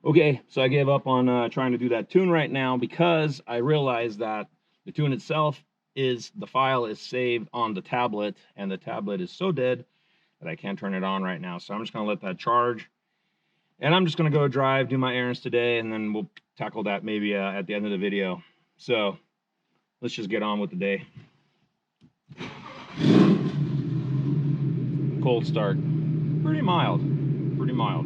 Okay, so I gave up on trying to do that tune right now because I realized that the tune itself the file is saved on the tablet, and the tablet is so dead that I can't turn it on right now. So I'm just gonna let that charge, and I'm just gonna go drive, do my errands today, and then we'll tackle that maybe at the end of the video. So let's just get on with the day. Cold start, pretty mild, pretty mild.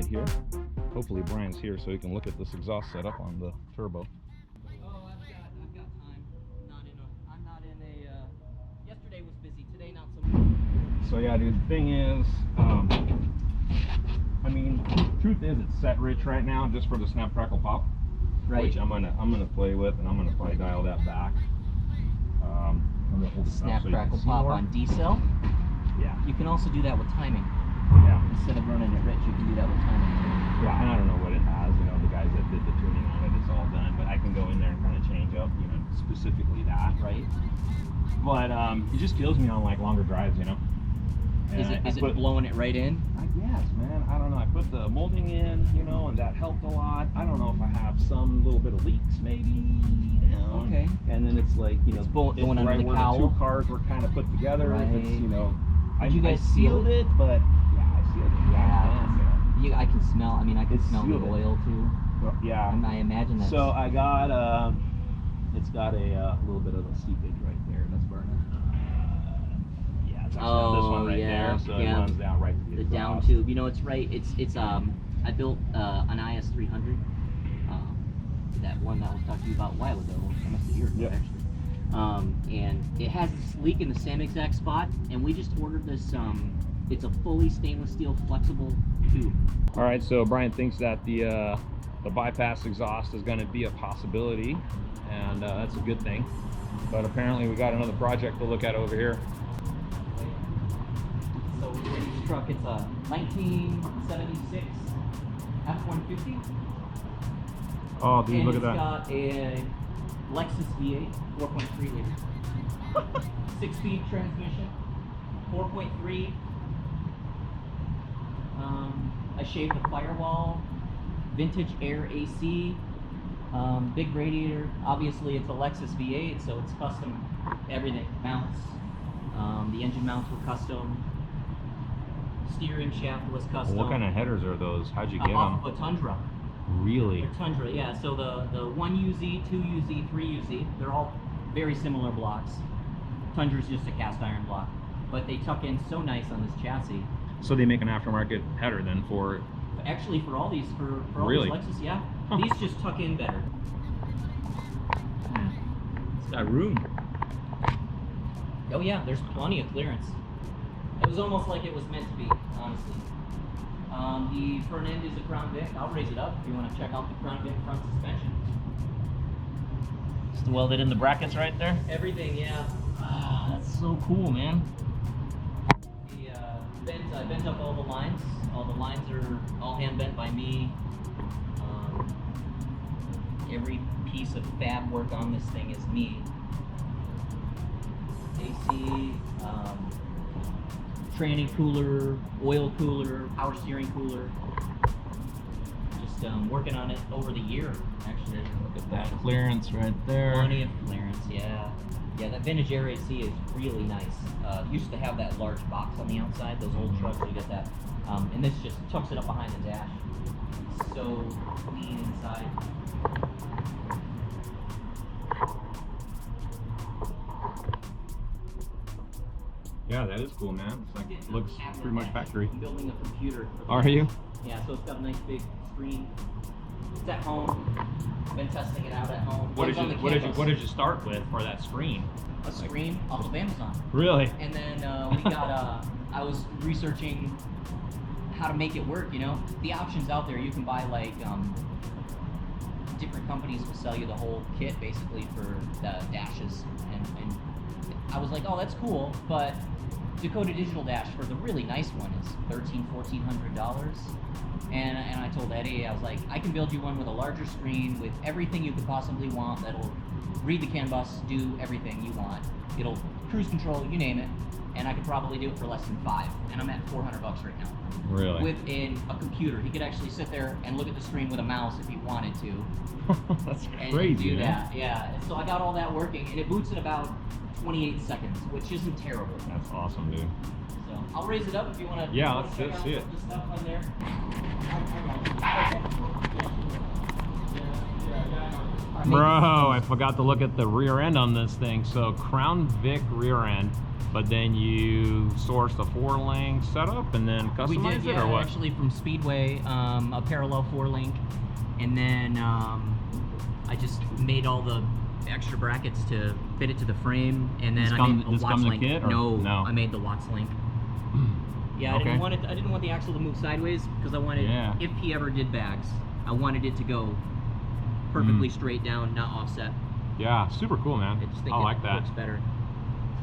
Here. Hopefully Brian's here so he can look at this exhaust setup on the turbo. Oh, I've got time. I'm not in a. Yesterday was busy. Today not so much. So yeah, dude. The thing is, I mean, truth is, it's set rich right now just for the snap crackle pop, right? Which I'm gonna play with, and I'm gonna probably dial that back. I'm gonna hold it snap so crackle pop on D cell. Yeah. You can also do that with timing. Yeah. Instead of running it rich, you can do that with timing. Yeah, and I don't know what it has. You know, the guys that did the tuning on it, it's all done. But I can go in there and kind of change up, you know, specifically that, right? But it just kills me on like longer drives, you know. And is it blowing it right in? I guess, man. I don't know. I put the molding in, you know, and that helped a lot. I don't know if I have some little bit of leaks, maybe. Down. Okay. And then it's like, you know, it's going under right the where cowl. The two cars were kind of put together. Right. It's, you know. Did you guys sealed it? But yeah, I sealed it. Yeah. I can smell. I mean, I can smell the oil too. Well, yeah. I imagine that. So I got it's got a little bit of a seepage right there that's burning. Yeah, it's actually this one right there. So it runs down right to the down tube. You know, it's right. It's I built an IS 300. That one that I was talking to you about a while ago. Almost a year ago, actually. And it has this leak in the same exact spot, and we just ordered this. It's a fully stainless steel flexible tube. All right, so Brian thinks that the bypass exhaust is going to be a possibility, and that's a good thing. But apparently we got another project to look at over here. So this truck, it's a 1976 F-150. Oh, dude, and look at that. It's got a Lexus V8 4.3 liter. 6-speed transmission, 4.3. I shaved the firewall, vintage air AC, big radiator. Obviously, it's a Lexus V8, so it's custom everything. Mounts, the engine mounts were custom. Steering shaft was custom. What kind of headers are those? How'd you get them? Off of a Tundra. Really? A Tundra, yeah. So the 1UZ, 2UZ, 3UZ, they're all very similar blocks. Tundra's just a cast iron block, but they tuck in so nice on this chassis. So they make an aftermarket header then for... Actually, for all these, for all Really? these Lexus, yeah. Huh. These just tuck in better. It's got room. Oh yeah, there's plenty of clearance. It was almost like it was meant to be, honestly. The front end is a Crown Vic. I'll raise it up if you want to check out the Crown Vic front suspension. Just welded in the brackets right there? Everything, yeah. Oh, that's so cool, man. I bent up all the lines. All the lines are all hand bent by me. Every piece of fab work on this thing is me. AC, tranny cooler, oil cooler, power steering cooler. Just working on it over the year, actually. Look at that clearance right there. Plenty of clearance, yeah. Yeah, that vintage air AC is really nice. Used to have that large box on the outside, those old trucks, you get that. And this just tucks it up behind the dash. So clean inside. Yeah, that is cool, man. It's like, looks pretty much factory. I'm building a computer. Are you? Yeah, so it's got a nice big screen. It's at home. Been testing it out at home. What did you start with for that screen? A screen off of Amazon. Really? And then we got I was researching how to make it work, you know. The options out there, you can buy like different companies will sell you the whole kit basically for the dashes, and I was like, oh, that's cool, but Dakota Digital Dash for the really nice one is $1,400. And I told Eddie, I was like, I can build you one with a larger screen with everything you could possibly want that'll read the CAN bus, do everything you want. It'll cruise control, you name it, and I could probably do it for less than $5. And I'm at $400 right now. Really? Within a computer. He could actually sit there and look at the screen with a mouse if he wanted to. That's And crazy, do man. that, yeah. And so I got all that working, and it boots in about 28 seconds, which isn't terrible. That's awesome, dude. So I'll raise it up if you want to. Yeah, let's see it. The stuff on there. Bro, I forgot to look at the rear end on this thing. So Crown Vic rear end, but then you sourced a 4-link setup and then We customized did, it, or what? actually from Speedway, a parallel 4-link, and then I just made all the extra brackets to fit it to the frame, and then I made a Watts link. Kit, or? No, I made the Watts link. Yeah, Okay. I didn't want the axle to move sideways because I wanted, if he ever did bags, I wanted it to go perfectly straight down, not offset. Yeah, super cool, man. I just think I it like that. looks better.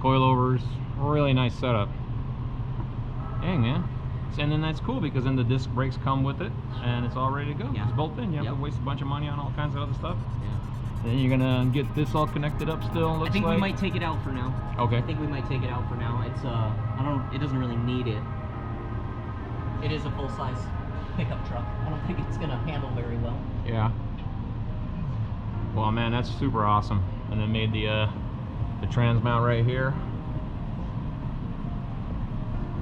Coilovers, really nice setup. Dang, man. And then that's cool because then the disc brakes come with it and it's all ready to go. Yeah. It's bolt in. You have to waste a bunch of money on all kinds of other stuff. Yeah. And then you're gonna get this all connected up still. Looks I think like. we might take it out for now. Okay. I think we might take it out for now. It's it doesn't really need it. It is a full-size pickup truck. I don't think it's gonna handle very well. Yeah. Well, man, that's super awesome. And then made the trans mount right here.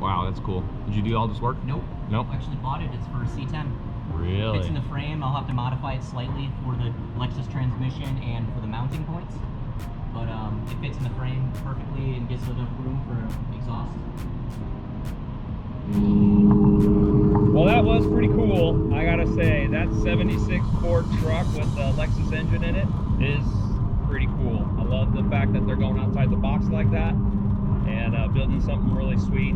Wow, that's cool. Did you do all this work? Nope. Nope. I actually bought it. It's for a C10. Really? Fits in the frame. I'll have to modify it slightly for the Lexus transmission and for the mounting points. But it fits in the frame perfectly and gives it enough room for exhaust. Well, that was pretty cool. I gotta say, that 76 Ford truck with the Lexus engine in it is pretty cool. I love the fact that they're going outside the box like that and building something really sweet.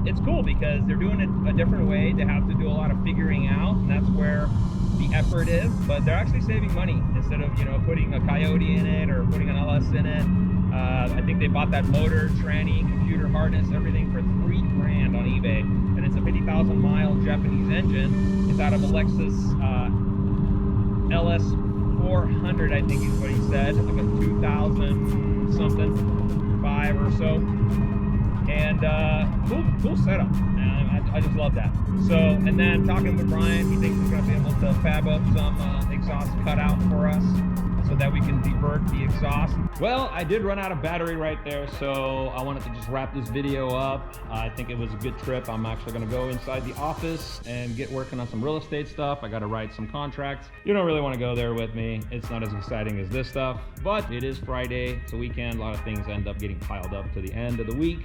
It's cool because they're doing it a different way. They have to do a lot of figuring out, and that's where the effort is, but they're actually saving money instead of, you know, putting a Coyote in it or putting an LS in it. I think they bought that motor, tranny, computer harness, everything for $3,000 on eBay, and it's a 50,000 mile Japanese engine. It's out of a Lexus LS 400, I think is what he said, like a 2000 something, 5 drive or so. And cool setup, and I just love that. So, and then talking with Brian, he thinks he's going to be able to fab up some exhaust cutout for us so that we can divert the exhaust. Well, I did run out of battery right there, so I wanted to just wrap this video up. I think it was a good trip. I'm actually going to go inside the office and get working on some real estate stuff. I got to write some contracts. You don't really want to go there with me. It's not as exciting as this stuff, but it is Friday. It's a weekend. A lot of things end up getting piled up to the end of the week.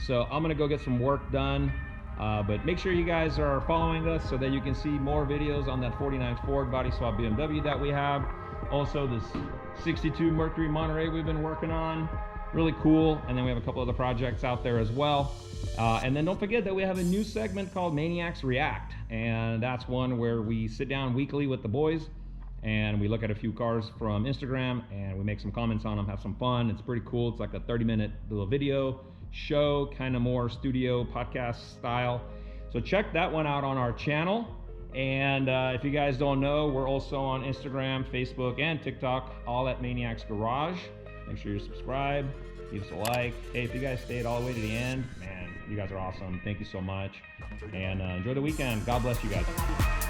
So I'm gonna go get some work done, but make sure you guys are following us so that you can see more videos on that 49 Ford body swap BMW that we have. Also this 62 Mercury Monterey we've been working on, really cool. And then we have a couple other projects out there as well. And then don't forget that we have a new segment called Maniacs React. And that's one where we sit down weekly with the boys and we look at a few cars from Instagram and we make some comments on them, have some fun. It's pretty cool. It's like a 30-minute little video show, kind of more studio podcast style. So check that one out on our channel. And if you guys don't know, we're also on Instagram, Facebook, and TikTok, all at Maniacs Garage. Make sure you subscribe, give us a like. Hey, if you guys stayed all the way to the end, man, you guys are awesome. Thank you so much. And enjoy the weekend. God bless you guys.